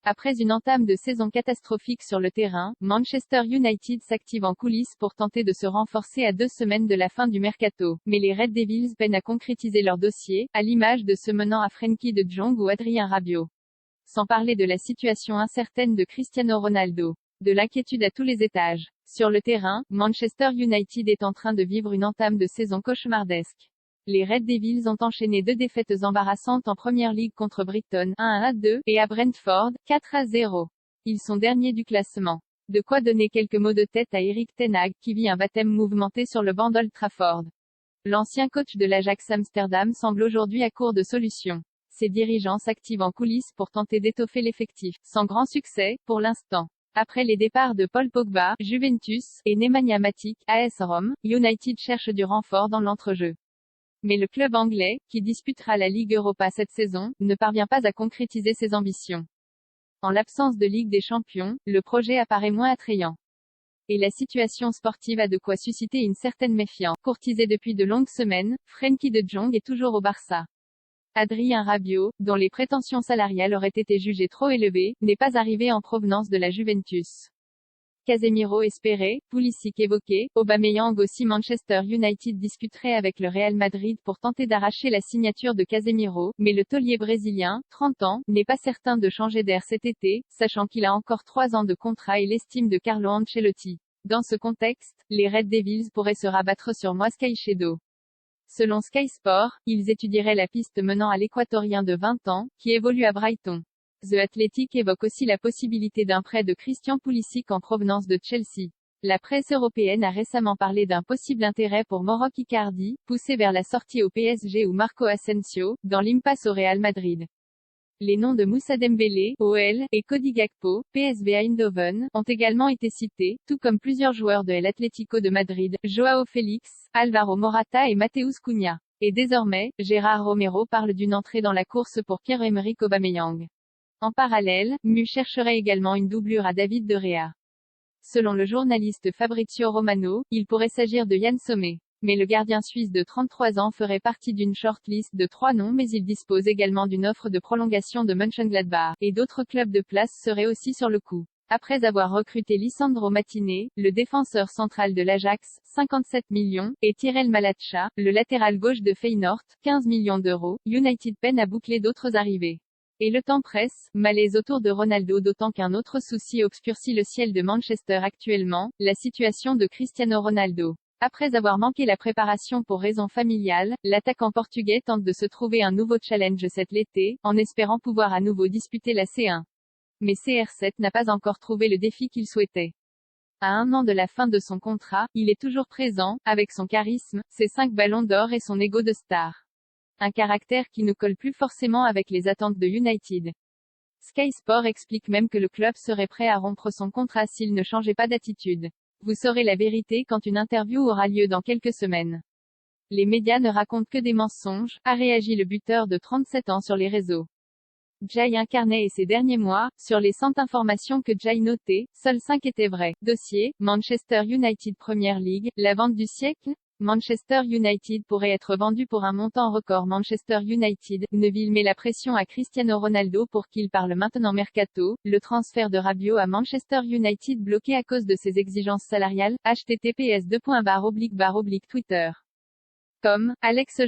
Après une entame de saison catastrophique sur le terrain, Manchester United s'active en coulisses pour tenter de se renforcer à 2 semaines de la fin du mercato. Mais les Red Devils peinent à concrétiser leur dossier, à l'image de ceux menant à Frenkie de Jong ou Adrien Rabiot. Sans parler de la situation incertaine de Cristiano Ronaldo. De l'inquiétude à tous les étages. Sur le terrain, Manchester United est en train de vivre une entame de saison cauchemardesque. Les Red Devils ont enchaîné 2 défaites embarrassantes en Premier League contre Brighton, 1-2, et à Brentford, 4-0. Ils sont derniers du classement. De quoi donner quelques mots de tête à Erik ten Hag, qui vit un baptême mouvementé sur le banc d'Old Trafford. L'ancien coach de l'Ajax Amsterdam semble aujourd'hui à court de solutions. Ses dirigeants s'activent en coulisses pour tenter d'étoffer l'effectif, sans grand succès, pour l'instant. Après les départs de Paul Pogba, Juventus, et Nemanja Matic, AS Rome, United cherche du renfort dans l'entrejeu. Mais le club anglais, qui disputera la Ligue Europa cette saison, ne parvient pas à concrétiser ses ambitions. En l'absence de Ligue des Champions, le projet apparaît moins attrayant. Et la situation sportive a de quoi susciter une certaine méfiance. Courtisé depuis de longues semaines, Frenkie de Jong est toujours au Barça. Adrien Rabiot, dont les prétentions salariales auraient été jugées trop élevées, n'est pas arrivé en provenance de la Juventus. Casemiro espéré, Pulisic évoqué, Aubameyang aussi. Manchester United discuterait avec le Real Madrid pour tenter d'arracher la signature de Casemiro, mais le taulier brésilien, 30 ans, n'est pas certain de changer d'air cet été, sachant qu'il a encore 3 ans de contrat et l'estime de Carlo Ancelotti. Dans ce contexte, les Red Devils pourraient se rabattre sur Moïse Caicedo. Selon Sky Sport, ils étudieraient la piste menant à l'Équatorien de 20 ans, qui évolue à Brighton. The Athletic évoque aussi la possibilité d'un prêt de Christian Pulisic en provenance de Chelsea. La presse européenne a récemment parlé d'un possible intérêt pour Mauro Icardi, poussé vers la sortie au PSG, ou Marco Asensio, dans l'impasse au Real Madrid. Les noms de Moussa Dembélé, OL, et Cody Gakpo, PSV Eindhoven, ont également été cités, tout comme plusieurs joueurs de l'Atlético de Madrid, Joao Félix, Alvaro Morata et Matheus Cunha. Et désormais, Gérard Romero parle d'une entrée dans la course pour Pierre-Emerick Aubameyang. En parallèle, Mu chercherait également une doublure à David De Gea. Selon le journaliste Fabrizio Romano, il pourrait s'agir de Yann Sommer. Mais le gardien suisse de 33 ans ferait partie d'une shortlist de 3 noms, mais il dispose également d'une offre de prolongation de Mönchengladbach, et d'autres clubs de place seraient aussi sur le coup. Après avoir recruté Lisandro Martinez, le défenseur central de l'Ajax, 57 millions, et Tyrell Malacia, le latéral gauche de Feyenoord, 15 millions d'euros, United peine à boucler d'autres arrivées. Et le temps presse, malaise autour de Ronaldo, d'autant qu'un autre souci obscurcit le ciel de Manchester actuellement, la situation de Cristiano Ronaldo. Après avoir manqué la préparation pour raisons familiales, l'attaquant portugais tente de se trouver un nouveau challenge cet été, en espérant pouvoir à nouveau disputer la C1. Mais CR7 n'a pas encore trouvé le défi qu'il souhaitait. À 1 an de la fin de son contrat, il est toujours présent, avec son charisme, ses 5 ballons d'or et son ego de star. Un caractère qui ne colle plus forcément avec les attentes de United. Sky Sport explique même que le club serait prêt à rompre son contrat s'il ne changeait pas d'attitude. Vous saurez la vérité quand une interview aura lieu dans quelques semaines. Les médias ne racontent que des mensonges, a réagi le buteur de 37 ans sur les réseaux. Jay incarnait et ces derniers mois, sur les 100 informations que Jay notait, seules 5 étaient vraies. Dossier, Manchester United Premier League, la vente du siècle? Manchester United pourrait être vendu pour un montant record. Manchester United, Neville met la pression à Cristiano Ronaldo pour qu'il parle maintenant mercato, le transfert de Rabiot à Manchester United bloqué à cause de ses exigences salariales, https://twitter.com, Alex